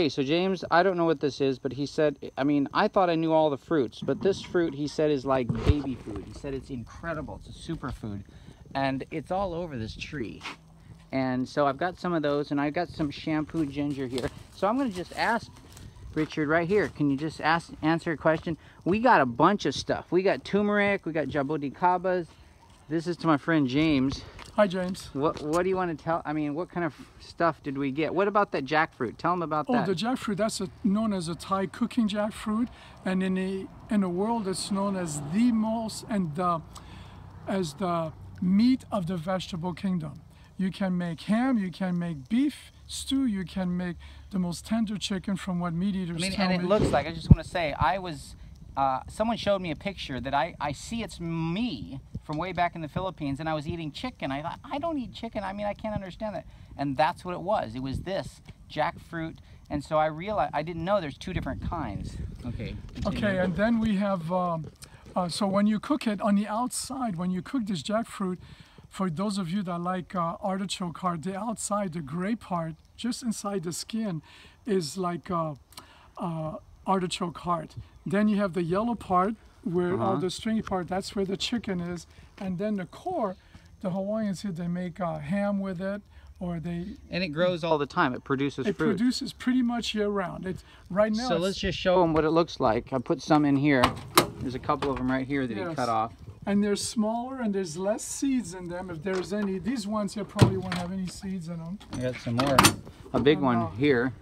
Okay, so James, I don't know what this is, but he said, I mean, I thought I knew all the fruits, but this fruit, he said, is like baby food. He said it's incredible. It's a superfood, and it's all over this tree. And so I've got some of those, and I've got some shampoo ginger here. So I'm going to just ask Richard right here. Can you just answer a question? We got a bunch of stuff. We got turmeric, we got jaboticabas. This is to my friend James. Hi, James. What do you want to tell? I mean, what kind of stuff did we get? What about that jackfruit? Tell him about that. Oh, the jackfruit, that's known as a Thai cooking jackfruit. And in the world, it's known as the most, and as the meat of the vegetable kingdom. You can make ham, you can make beef stew, you can make the most tender chicken from what meat eaters tell me. And it looks like, I just want to say, someone showed me a picture that I see it's me from way back in the Philippines, and I was eating chicken. I thought, I don't eat chicken. I mean, I can't understand that. And that's what it was. It was this jackfruit. And so I realized, I didn't know there's two different kinds. Okay. Continue. Okay, and then we have, so when you cook it on the outside, when you cook this jackfruit, for those of you that like artichoke heart, the outside, the gray part, just inside the skin, is like artichoke heart. Then you have the yellow part, where the stringy part, that's where the chicken is. And then the core, the Hawaiians here, they make ham with it, or they... And it grows all the time. It produces fruit. It produces pretty much year round. It's right now. So let's just show them what it looks like. I put some in here. There's a couple of them right here that he cut off. And they're smaller, and there's less seeds in them, if there's any. These ones here probably won't have any seeds in them. I got some more. A big one here.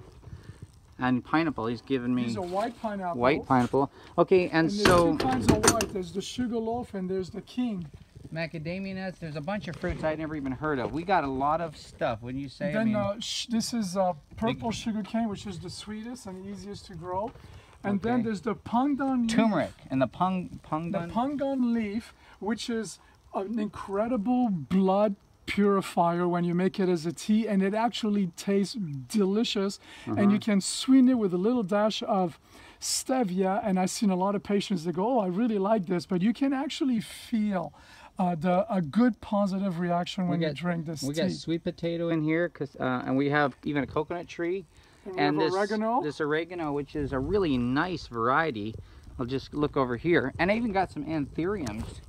And pineapple, he's given me. These are white pineapple. White pineapple. Okay, and there's so... two kinds of white. There's the sugarloaf, and there's the king. Macadamia nuts. There's a bunch of fruits I'd never even heard of. We got a lot of stuff, wouldn't you say? Then this is purple sugar cane, which is the sweetest and easiest to grow. And then there's the pandan leaf. Turmeric and the pandan. The pandan leaf, which is an incredible blood purifier when you make it as a tea, and it actually tastes delicious. And you can sweeten it with a little dash of stevia. And I've seen a lot of patients that go, oh, I really like this, but you can actually feel a good positive reaction when you drink this tea. We got sweet potato in here, and we have even a coconut tree. And this oregano. This oregano, which is a really nice variety. I'll just look over here. And I even got some anthuriums.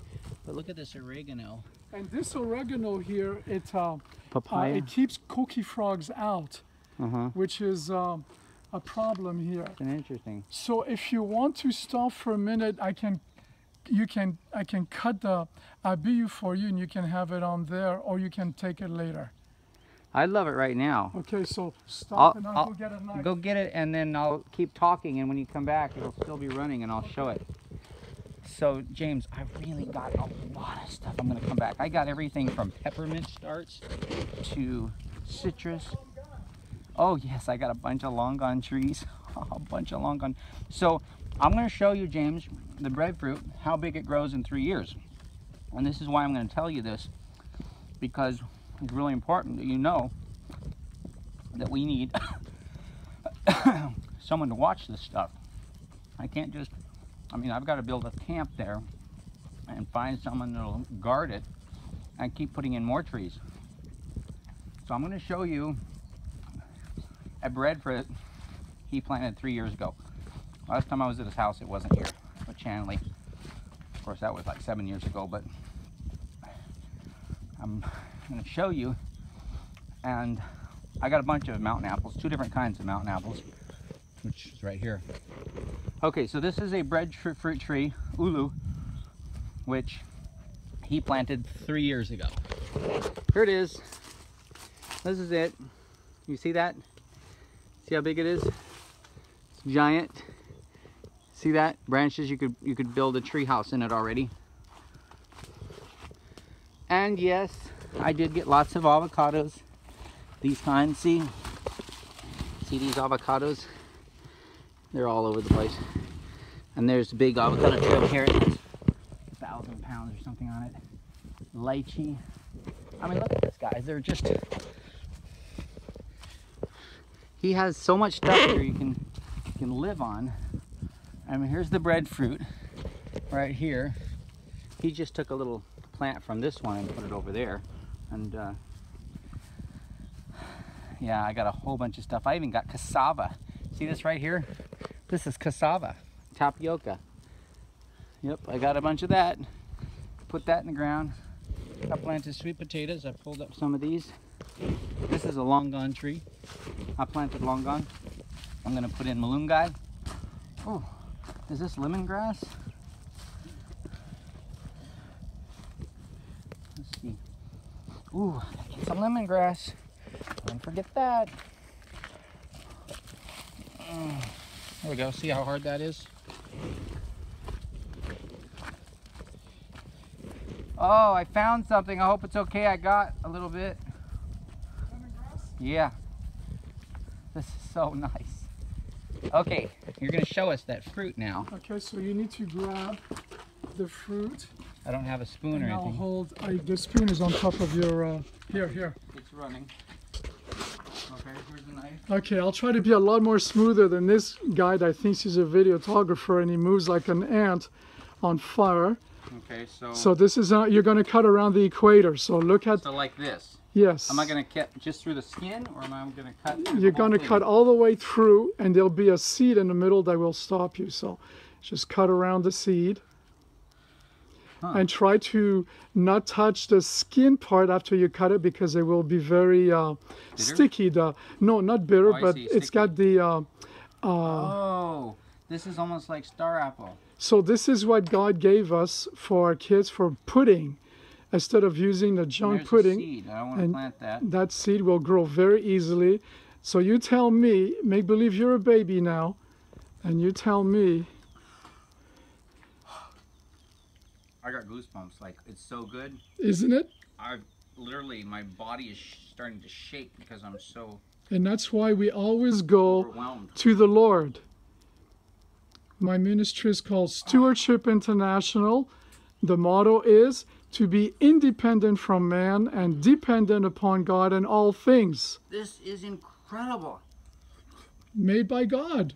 But look at this oregano. And this oregano here, Papaya. It keeps coqui frogs out, which is a problem here. Interesting. So if you want to stop for a minute, I can cut the abiyu for you, and you can have it on there, or you can take it later. I love it right now. Okay, so stop and I'll go get a knife. Go get it, and then I'll keep talking, and when you come back, it'll still be running, and I'll show it. So, James, I really got a lot of stuff. I'm going to come back. I got everything from peppermint starts to citrus. Oh, yes, I got a bunch of long gone trees. A bunch of long gone. So, I'm going to show you, James, the breadfruit, how big it grows in 3 years. And this is why I'm going to tell you this, because it's really important that you know that we need someone to watch this stuff. I can't just, I mean, I've got to build a camp there and find someone that'll guard it and keep putting in more trees. So I'm going to show you a breadfruit he planted 3 years ago. Last time I was at his house, it wasn't here, but Chanley. Of course, that was like 7 years ago, but I'm going to show you. And I got a bunch of mountain apples, 2 different kinds of mountain apples, which is right here. Okay, so this is a breadfruit tree, ulu, which he planted 3 years ago. Here it is. This is it. You see that? See how big it is? It's giant. See that? Branches, you could build a tree house in it already. And yes, I did get lots of avocados. These kinds, see these avocados? They're all over the place. And there's a big avocado tree over here. It's 1,000 pounds or something on it. Lychee. I mean, look at this, guys. They're just... He has so much stuff here you can live on. I mean, here's the breadfruit right here. He just took a little plant from this one and put it over there. And yeah, I got a whole bunch of stuff. I even got cassava. See this right here? This is cassava, tapioca. Yep, I got a bunch of that. Put that in the ground. I planted sweet potatoes. I pulled up some of these. This is a long gone tree. I planted long gone. I'm gonna put in malunggay. Oh, is this lemongrass? Let's see. Ooh, get some lemongrass. Don't forget that. There we go. See how hard that is? Oh, I found something. I hope it's okay. I got a little bit. Lemongrass? Yeah. This is so nice. Okay, you're going to show us that fruit now. Okay, so you need to grab the fruit. I don't have a spoon or And I'll anything. hold, the spoon is on top of your, here. It's running. Okay, here's the knife. Okay, I'll try to be a lot more smoother than this guy that thinks he's a videographer and he moves like an ant on fire. Okay, So this is, you're going to cut around the equator. So look at, so like this. yes. Am I going to cut just through the skin, or am I going to cut through You're the whole going to thing? cut all the way through, and there'll be a seed in the middle that will stop you. So just cut around the seed. Huh. And try to not touch the skin part after you cut it, because it will be very sticky. No, not bitter, Oh, I but see, it's sticky. got the... Oh, this is almost like star apple. So this is what God gave us for our kids for pudding. Instead of using the junk There's pudding, a seed. I don't want to and plant that. that seed will grow very easily. So you tell me, make believe you're a baby now, and you tell me. I got goosebumps. Like, it's so good. Isn't it? I've literally, my body is starting to shake because I'm so And that's why we always go overwhelmed. to the Lord. My ministry is called Stewardship International. The motto is to be independent from man and dependent upon God in all things. This is incredible. Made by God.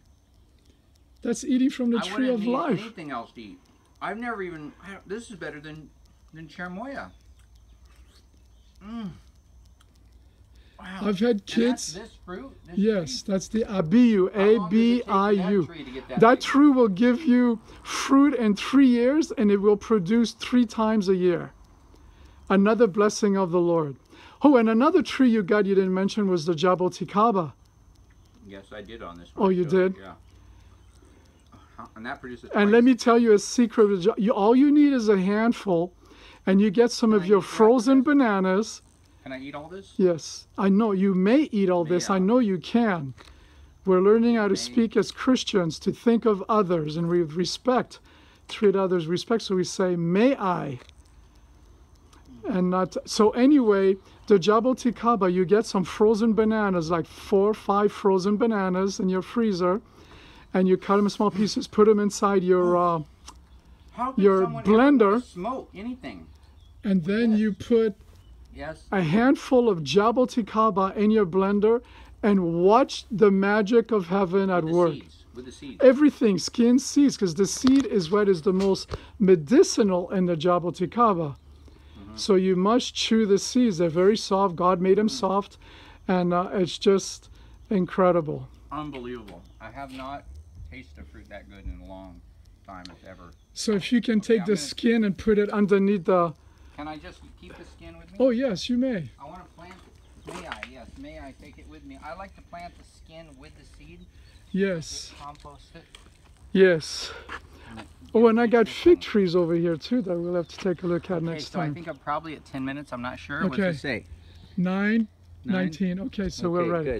That's eating from the I tree wouldn't of need life. anything else to eat. I've never even. This is better than cherimoya. Wow. I've had And kids. that's this fruit. This Yes, tree? that's the Abiyu, How long does it take for that A-B-I-U. tree to get That big? tree will give you fruit in 3 years, and it will produce 3 times a year. Another blessing of the Lord. Oh, and another tree you got you didn't mention was the jaboticaba. Yes, I did on this one. Oh, you did? Yeah. And that produces. And let me tell you a secret. All you need is a handful, and you get some Can of I your eat half of frozen this? bananas. Can I eat all this? Yes, I know you may eat all this. I know you can. We're learning how to speak as Christians, to think of others and with respect, treat others with respect. So we say, may I? And not, so anyway, the jaboticaba, you get some frozen bananas, like 4 or 5 frozen bananas in your freezer, and you cut them in small pieces, put them inside your, How could your someone ever blender. wanna smoke anything? and then you put Yes. a handful of jaboticaba in your blender and watch the magic of heaven at With the work. seeds. With the seeds. Everything, skin, seeds, because the seed is what is the most medicinal in the jaboticaba. So you must chew the seeds. They're very soft. God made them soft, and it's just incredible. Unbelievable. I have not tasted a fruit that good in a long time, if ever. So if you can take I'm the gonna- skin and put it underneath the... Can I just keep the skin with me? Oh, yes, you may. I want to plant it. May I? Yes. May I take it with me? I like to plant the skin with the seed. Yes, Compost it. yes. And it Oh, and I gives got me fig some- trees over here, too, that we'll have to take a look at Okay, next so I time. think I'm probably at 10 minutes. I'm not sure. Okay. What's it say? 9, Nine? 19. Okay, so Okay, we're ready. good.